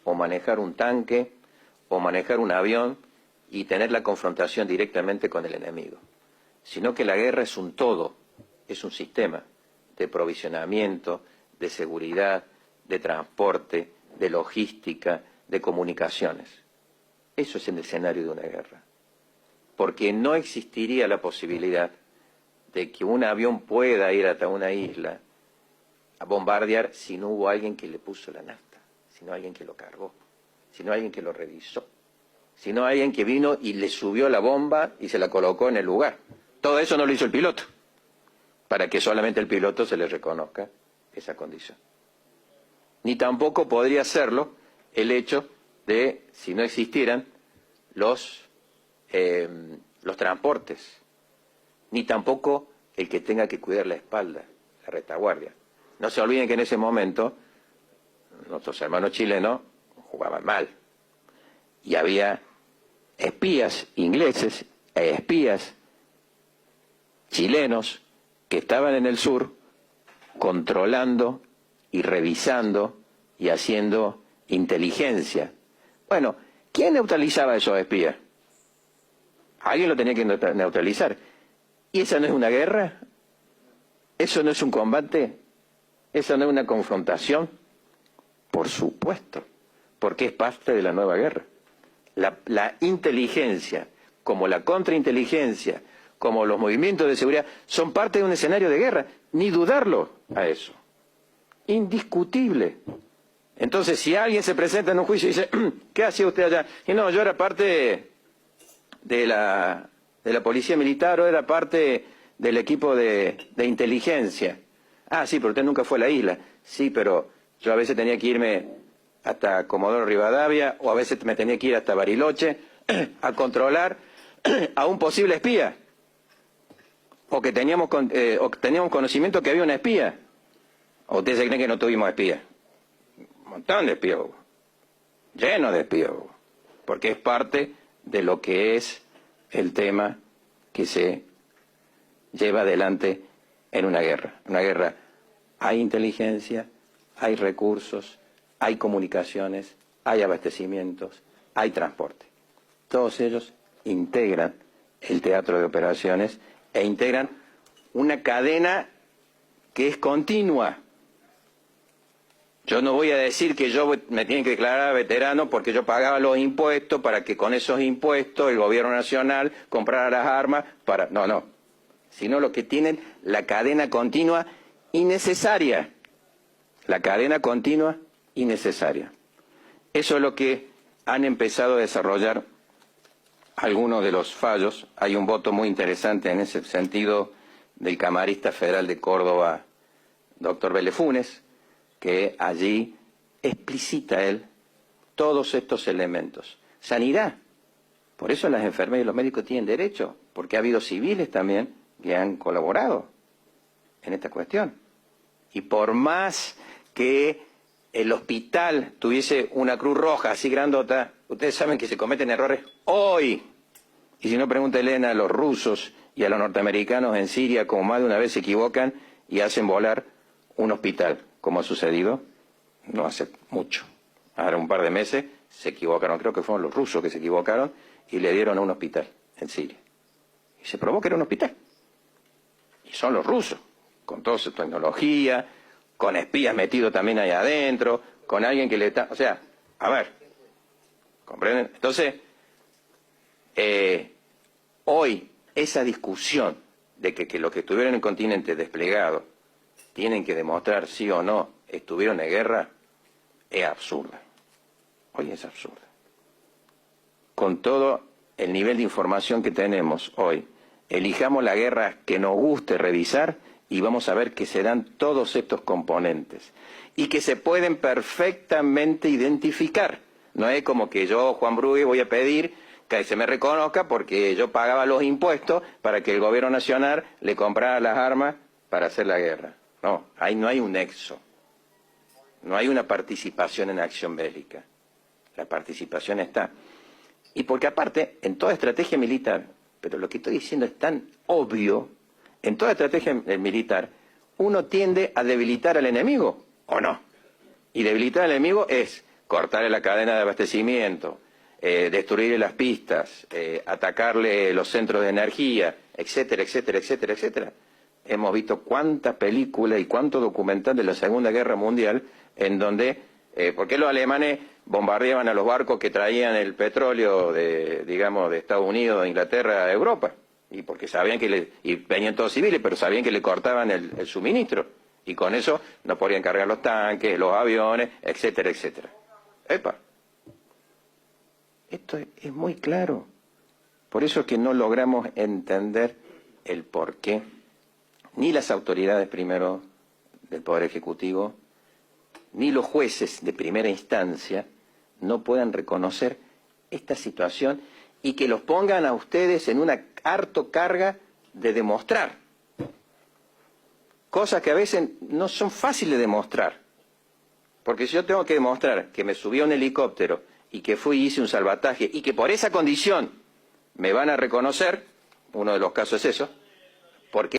o manejar un tanque, o manejar un avión y tener la confrontación directamente con el enemigo, sino que la guerra es un todo, es un sistema de provisionamiento, de seguridad, de transporte, de logística, de comunicaciones. Eso es el escenario de una guerra. Porque no existiría la posibilidad de que un avión pueda ir hasta una isla a bombardear si no hubo alguien que le puso la nafta, si no alguien que lo cargó, si no alguien que lo revisó, si no alguien que vino y le subió la bomba y se la colocó en el lugar. Todo eso no lo hizo el piloto, para que solamente al piloto se le reconozca esa condición. Ni tampoco podría hacerlo el hecho de, si no existieran los transportes, ni tampoco el que tenga que cuidar la espalda, la retaguardia. No se olviden que en ese momento nuestros hermanos chilenos jugaban mal. Y había espías ingleses e espías chilenos que estaban en el sur controlando y revisando y haciendo inteligencia. Bueno, ¿quién neutralizaba a esos espías? Alguien lo tenía que neutralizar. ¿Y esa no es una guerra? ¿Eso no es un combate? ¿Eso no es una confrontación? Por supuesto, porque es parte de la nueva guerra. La inteligencia, como la contrainteligencia, como los movimientos de seguridad, son parte de un escenario de guerra. Ni dudarlo a eso. Indiscutible. Entonces, si alguien se presenta en un juicio y dice, ¿qué hacía usted allá? Y no, yo era parte de la policía militar o era parte del equipo de inteligencia. Ah, sí, pero usted nunca fue a la isla. Sí, pero yo a veces tenía que irme hasta Comodoro Rivadavia o a veces me tenía que ir hasta Bariloche a controlar a un posible espía. O que teníamos conocimiento que había una espía. ¿O ustedes se creen que no tuvimos espías? Un montón de espías, lleno de espías, porque es parte de lo que es el tema que se lleva adelante en una guerra. En una guerra hay inteligencia, hay recursos, hay comunicaciones, hay abastecimientos, hay transporte. Todos ellos integran el teatro de operaciones e integran una cadena que es continua. Yo no voy a decir que yo me tienen que declarar veterano porque yo pagaba los impuestos para que con esos impuestos el gobierno nacional comprara las armas para... No. Sino lo que tienen la cadena continua y necesaria. La cadena continua y necesaria. Eso es lo que han empezado a desarrollar algunos de los fallos. Hay un voto muy interesante en ese sentido del camarista federal de Córdoba, doctor Vélez Funes, que allí explicita él todos estos elementos. Sanidad. Por eso las enfermeras y los médicos tienen derecho, porque ha habido civiles también que han colaborado en esta cuestión. Y por más que el hospital tuviese una cruz roja así grandota, ustedes saben que se cometen errores hoy. Y si no, pregúntenle a los rusos y a los norteamericanos en Siria, como más de una vez se equivocan y hacen volar un hospital, como ha sucedido no hace mucho. Ahora un par de meses se equivocaron, creo que fueron los rusos que se equivocaron y le dieron a un hospital en Siria. Y se probó que era un hospital. Y son los rusos, con toda su tecnología, con espías metidos también ahí adentro, con alguien que le está... O sea, a ver, ¿comprenden? Entonces, hoy esa discusión de que los que estuvieron en el continente desplegados tienen que demostrar sí o no estuvieron en guerra, es absurda. Hoy es absurda. Con todo el nivel de información que tenemos hoy, elijamos la guerra que nos guste revisar y vamos a ver que se dan todos estos componentes y que se pueden perfectamente identificar. No es como que yo, Juan Brugue, voy a pedir que se me reconozca porque yo pagaba los impuestos para que el gobierno nacional le comprara las armas para hacer la guerra. No, ahí no hay un nexo. No hay una participación en acción bélica. La participación está. Y porque aparte, en toda estrategia militar, pero lo que estoy diciendo es tan obvio, en toda estrategia militar, uno tiende a debilitar al enemigo, ¿o no? Y debilitar al enemigo es cortarle la cadena de abastecimiento, destruirle las pistas, atacarle los centros de energía, etcétera, etcétera, etcétera, etcétera. Hemos visto cuántas películas y cuánto documental de la Segunda Guerra Mundial en donde, ¿por qué los alemanes bombardeaban a los barcos que traían el petróleo de, digamos, de Estados Unidos, de Inglaterra a Europa? Y porque sabían que y venían todos civiles, pero sabían que le cortaban el suministro. Y con eso no podían cargar los tanques, los aviones, etcétera, etcétera. ¡Epa! Esto es muy claro. Por eso es que no logramos entender el porqué. Ni las autoridades primero del Poder Ejecutivo, ni los jueces de primera instancia no puedan reconocer esta situación y que los pongan a ustedes en una harto carga de demostrar. Cosas que a veces no son fáciles de demostrar. Porque si yo tengo que demostrar que me subí a un helicóptero y que fui y hice un salvataje y que por esa condición me van a reconocer, uno de los casos es eso, porque